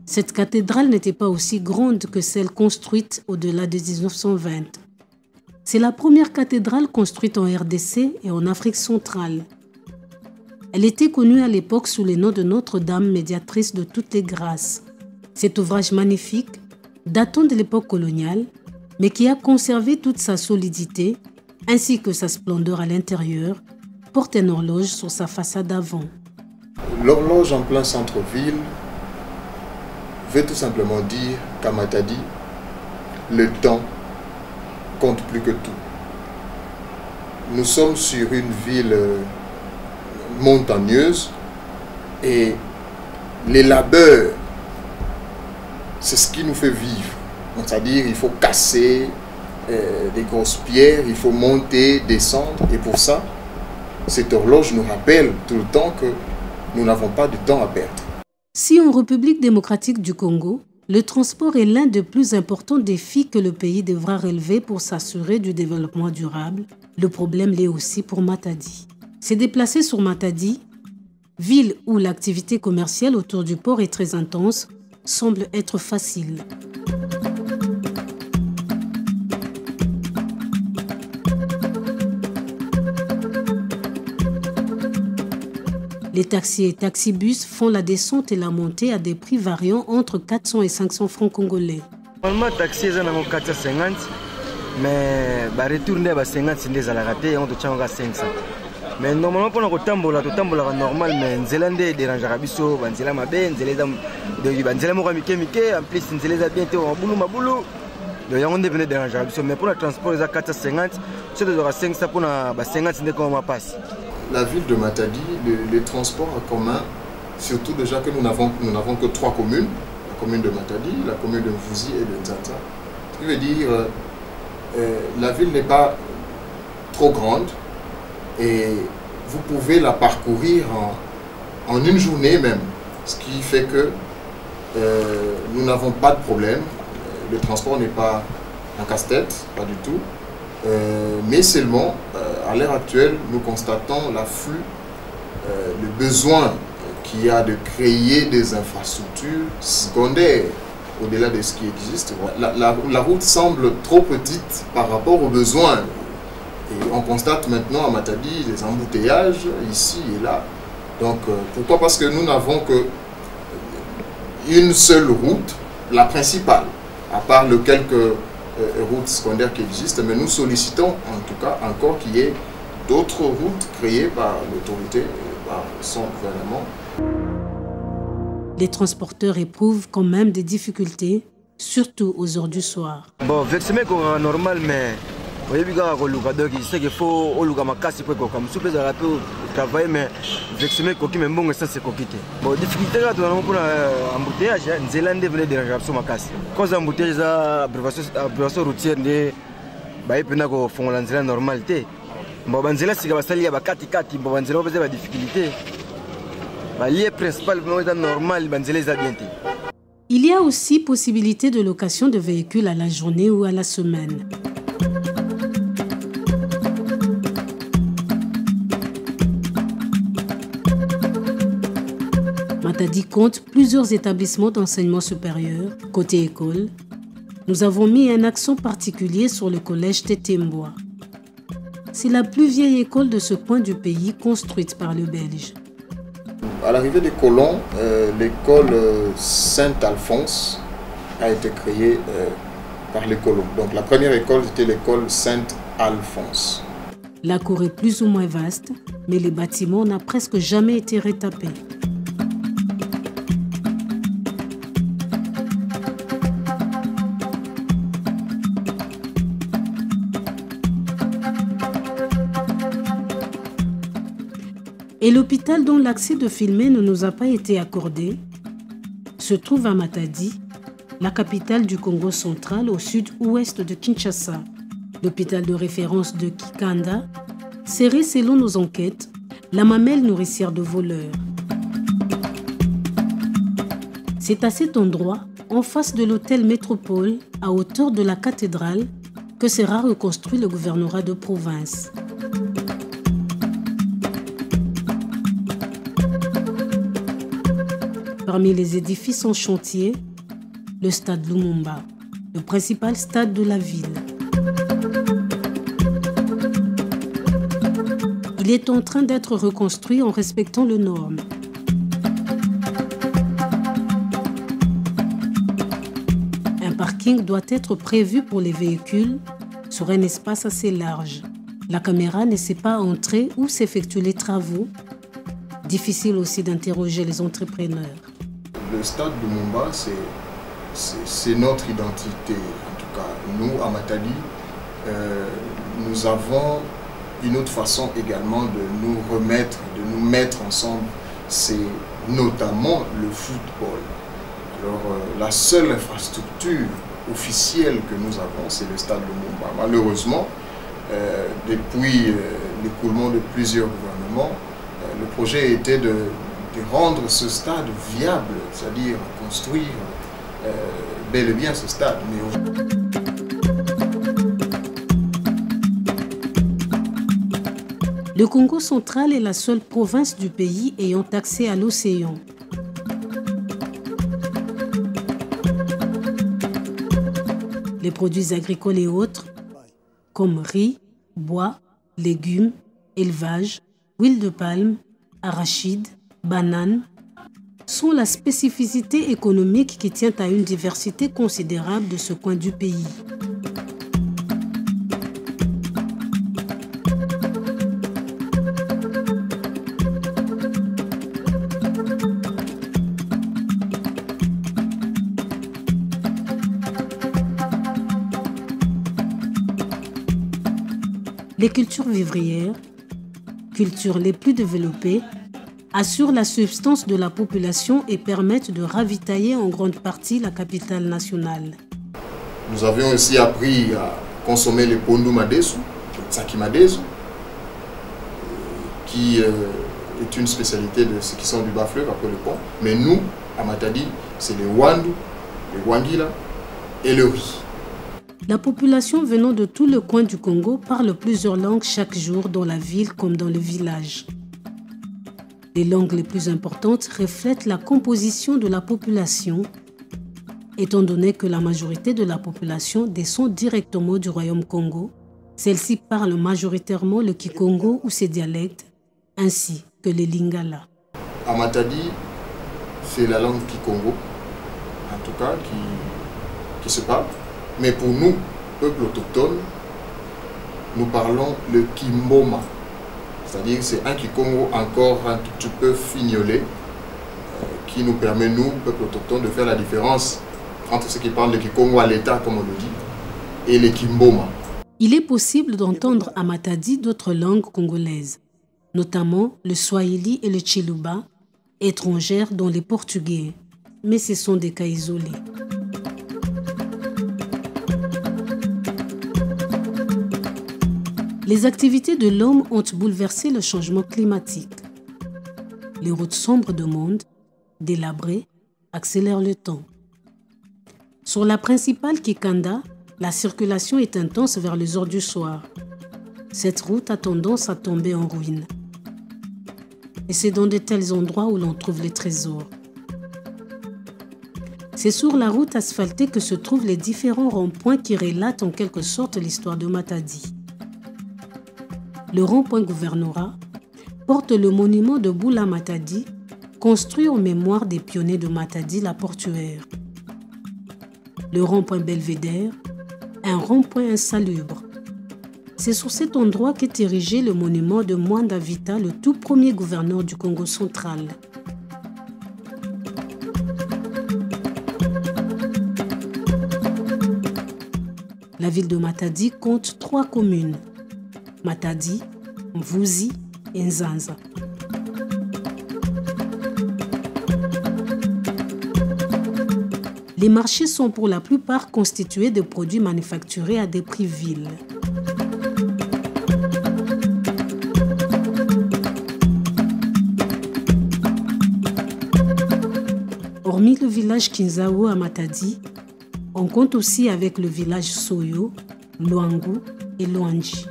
cette cathédrale n'était pas aussi grande que celle construite au-delà de 1920. C'est la première cathédrale construite en RDC et en Afrique centrale. Elle était connue à l'époque sous le nom de Notre-Dame, médiatrice de toutes les grâces. Cet ouvrage magnifique, datant de l'époque coloniale, mais qui a conservé toute sa solidité, ainsi que sa splendeur à l'intérieur, porte une horloge sur sa façade avant. L'horloge en plein centre-ville veut tout simplement dire qu'à Matadi, le temps compte plus que tout. Nous sommes sur une ville montagneuse et les labeurs, c'est ce qui nous fait vivre. C'est-à-dire il faut casser des grosses pierres, il faut monter, descendre. Et pour ça, cette horloge nous rappelle tout le temps que nous n'avons pas de temps à perdre. Si en République démocratique du Congo, le transport est l'un des plus importants défis que le pays devra relever pour s'assurer du développement durable, le problème l'est aussi pour Matadi. Se déplacer sur Matadi, ville où l'activité commerciale autour du port est très intense, semble être facile. Les taxis et taxibus font la descente et la montée à des prix variant entre 400 et 500 francs congolais. Normalement, taxi est 450, mais le retour est 50, c'est à 500. Mais normalement, pour nous tambola normal, mais Nzélande dérange Rabiso, Nzéla Mabe, Nzéla Moramike, en plus Nzéla bientôt en boulot. Donc, on devait déranger Rabiso, mais pour le transport, c'est 450, c'est 500 pour 50, c'est comme on passe. La ville de Matadi, les transports en commun, surtout déjà que nous n'avons que 3 communes, la commune de Matadi, la commune de Mvouzi et de Nzata. Ce qui veut dire la ville n'est pas trop grande et vous pouvez la parcourir en une journée même, ce qui fait que nous n'avons pas de problème. Le transport n'est pas un casse-tête, pas du tout. Mais seulement, à l'heure actuelle, nous constatons l'afflux, le besoin qui a de créer des infrastructures secondaires au-delà de ce qui existe. La route semble trop petite par rapport aux besoins. Et on constate maintenant à Matadi des embouteillages ici et là. Donc pourquoi? Parce que nous n'avons que une seule route, la principale, à part les quelques routes secondaires qui existent, mais nous sollicitons en tout cas encore qu'il y ait d'autres routes créées par l'autorité, par son gouvernement. Les transporteurs éprouvent quand même des difficultés, surtout aux heures du soir. Bon, versement est normal, mais vous voyez, il sait qu'il faut travailler, mais versement est même bon, ça c'est coquité. Bon, difficulté là, nous avons un embouteillage, nous allons devenir des réactions ma casse. Quand un embouteillage, abrivation routière, bah, il peut pas faire la normalité. Bon, banzela si kabasali ya bakati kati, bon banzela obeze ba difficulté. Ba lié principal est normal, banzela est bien. Il y a aussi possibilité de location de véhicules à la journée ou à la semaine. Matadi compte plusieurs établissements d'enseignement supérieur. Côté école, nous avons mis un accent particulier sur le collège Tetemboa. C'est la plus vieille école de ce coin du pays construite par le Belge. À l'arrivée des colons, l'école Saint-Alphonse a été créée par les colons. Donc la première école était l'école Saint-Alphonse. La cour est plus ou moins vaste, mais les bâtiments n'ont presque jamais été retapés. Et l'hôpital dont l'accès de filmer ne nous a pas été accordé se trouve à Matadi, la capitale du Congo central au sud-ouest de Kinshasa. L'hôpital de référence de Kikanda serait, selon nos enquêtes, la mamelle nourricière de voleurs. C'est à cet endroit, en face de l'hôtel Métropole, à hauteur de la cathédrale, que sera reconstruit le gouvernorat de province. Parmi les édifices en chantier, le stade Lumumba, le principal stade de la ville. Il est en train d'être reconstruit en respectant les normes. Un parking doit être prévu pour les véhicules sur un espace assez large. La caméra ne sait pas entrer où s'effectuent les travaux. Difficile aussi d'interroger les entrepreneurs. Le stade de Lumumba, c'est notre identité. En tout cas, nous, à Matadi, nous avons une autre façon également de nous remettre, de nous mettre ensemble. C'est notamment le football. Alors, la seule infrastructure officielle que nous avons, c'est le stade de Lumumba. Malheureusement, depuis l'écoulement de plusieurs gouvernements, le projet était de rendre ce stade viable, c'est-à-dire construire bel et bien ce stade. Le Congo central est la seule province du pays ayant accès à l'océan. Les produits agricoles et autres, comme riz, bois, légumes, élevage, huile de palme, arachides, bananes, sont la spécificité économique qui tient à une diversité considérable de ce coin du pays. Les cultures vivrières, cultures les plus développées, assurent la subsistance de la population et permettent de ravitailler en grande partie la capitale nationale. Nous avions aussi appris à consommer les pondu madesu, le tsaki madesu, qui est une spécialité de ceux qui sont du bas-fleuve après le pont. Mais nous, à Matadi, c'est les wandu, les wangila et le riz. La population venant de tout le coin du Congo parle plusieurs langues chaque jour dans la ville comme dans le village. Les langues les plus importantes reflètent la composition de la population, étant donné que la majorité de la population descend directement du Royaume Congo. Celle-ci parle majoritairement le Kikongo ou ses dialectes, ainsi que les Lingala. À Matadi, c'est la langue Kikongo, en tout cas, qui se parle. Mais pour nous, peuple autochtone, nous parlons le Kimboma. C'est-à-dire que c'est un Kikongo encore un tout petit peu fignolé, qui nous permet, nous, peuple autochtone, de faire la différence entre ceux qui parlent le Kikongo à l'État, comme on le dit, et le Kimboma. Il est possible d'entendre à Matadi d'autres langues congolaises, notamment le Swahili et le Chiluba, étrangères dont les Portugais, mais ce sont des cas isolés. Les activités de l'homme ont bouleversé le changement climatique. Les routes sombres de monde, délabrées, accélèrent le temps. Sur la principale Kikanda, la circulation est intense vers les heures du soir. Cette route a tendance à tomber en ruine. Et c'est dans de tels endroits où l'on trouve les trésors. C'est sur la route asphaltée que se trouvent les différents ronds-points qui relatent en quelque sorte l'histoire de Matadi. Le rond-point Gouvernorat porte le monument de Boula Matadi, construit en mémoire des pionniers de Matadi, la portuaire. Le rond-point Belvédère, un rond-point insalubre. C'est sur cet endroit qu'est érigé le monument de Mwanda Vita, le tout premier gouverneur du Congo central. La ville de Matadi compte 3 communes: Matadi, Mvuzi et Nzanza. Les marchés sont pour la plupart constitués de produits manufacturés à des prix vils. Hormis le village Kinzao à Matadi, on compte aussi avec le village Soyo, Luangu et Luanji.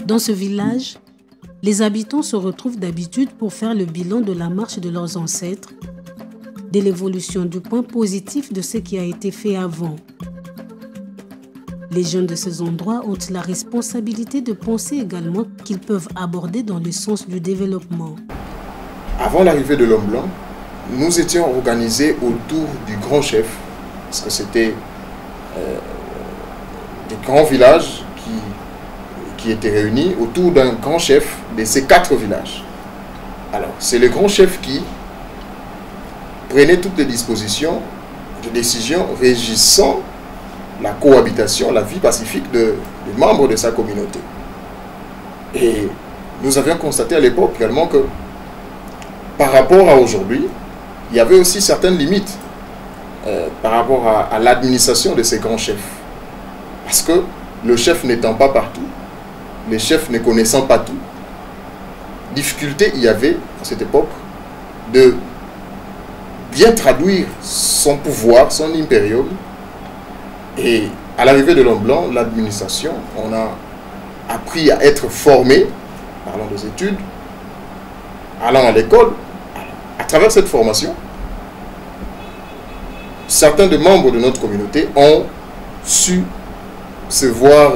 Dans ce village, les habitants se retrouvent d'habitude pour faire le bilan de la marche de leurs ancêtres, de l'évolution du point positif de ce qui a été fait avant. Les jeunes de ces endroits ont la responsabilité de penser également qu'ils peuvent aborder dans le sens du développement. Avant l'arrivée de l'homme blanc, nous étions organisés autour du grand chef, parce que c'était des grands villages qui étaient réunis autour d'un grand chef de ces 4 villages. Alors, c'est le grand chef qui prenait toutes les dispositions, les décisions régissant la cohabitation, la vie pacifique des membres de sa communauté. Et nous avions constaté à l'époque également que par rapport à aujourd'hui, il y avait aussi certaines limites par rapport à l'administration de ces grands chefs. Parce que le chef n'étant pas partout, les chefs ne connaissant pas tout, difficulté il y avait à cette époque de bien traduire son pouvoir, son impérium. Et à l'arrivée de l'homme blanc, l'administration, on a appris à être formé, parlant des études, allant à l'école. À travers cette formation, certains des membres de notre communauté ont su se voir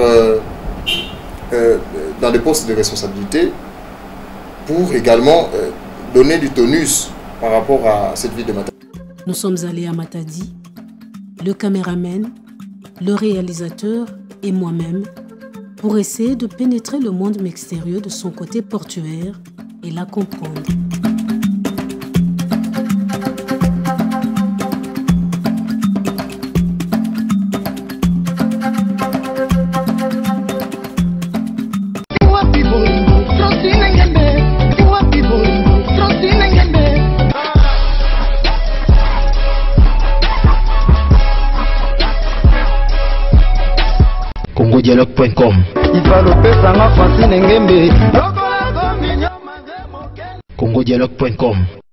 dans des postes de responsabilité pour également donner du tonus par rapport à cette ville de Matadi. Nous sommes allés à Matadi, le caméraman, le réalisateur et moi-même, pour essayer de pénétrer le monde mystérieux de son côté portuaire et la comprendre. congodialogue.com. congodialogue.com.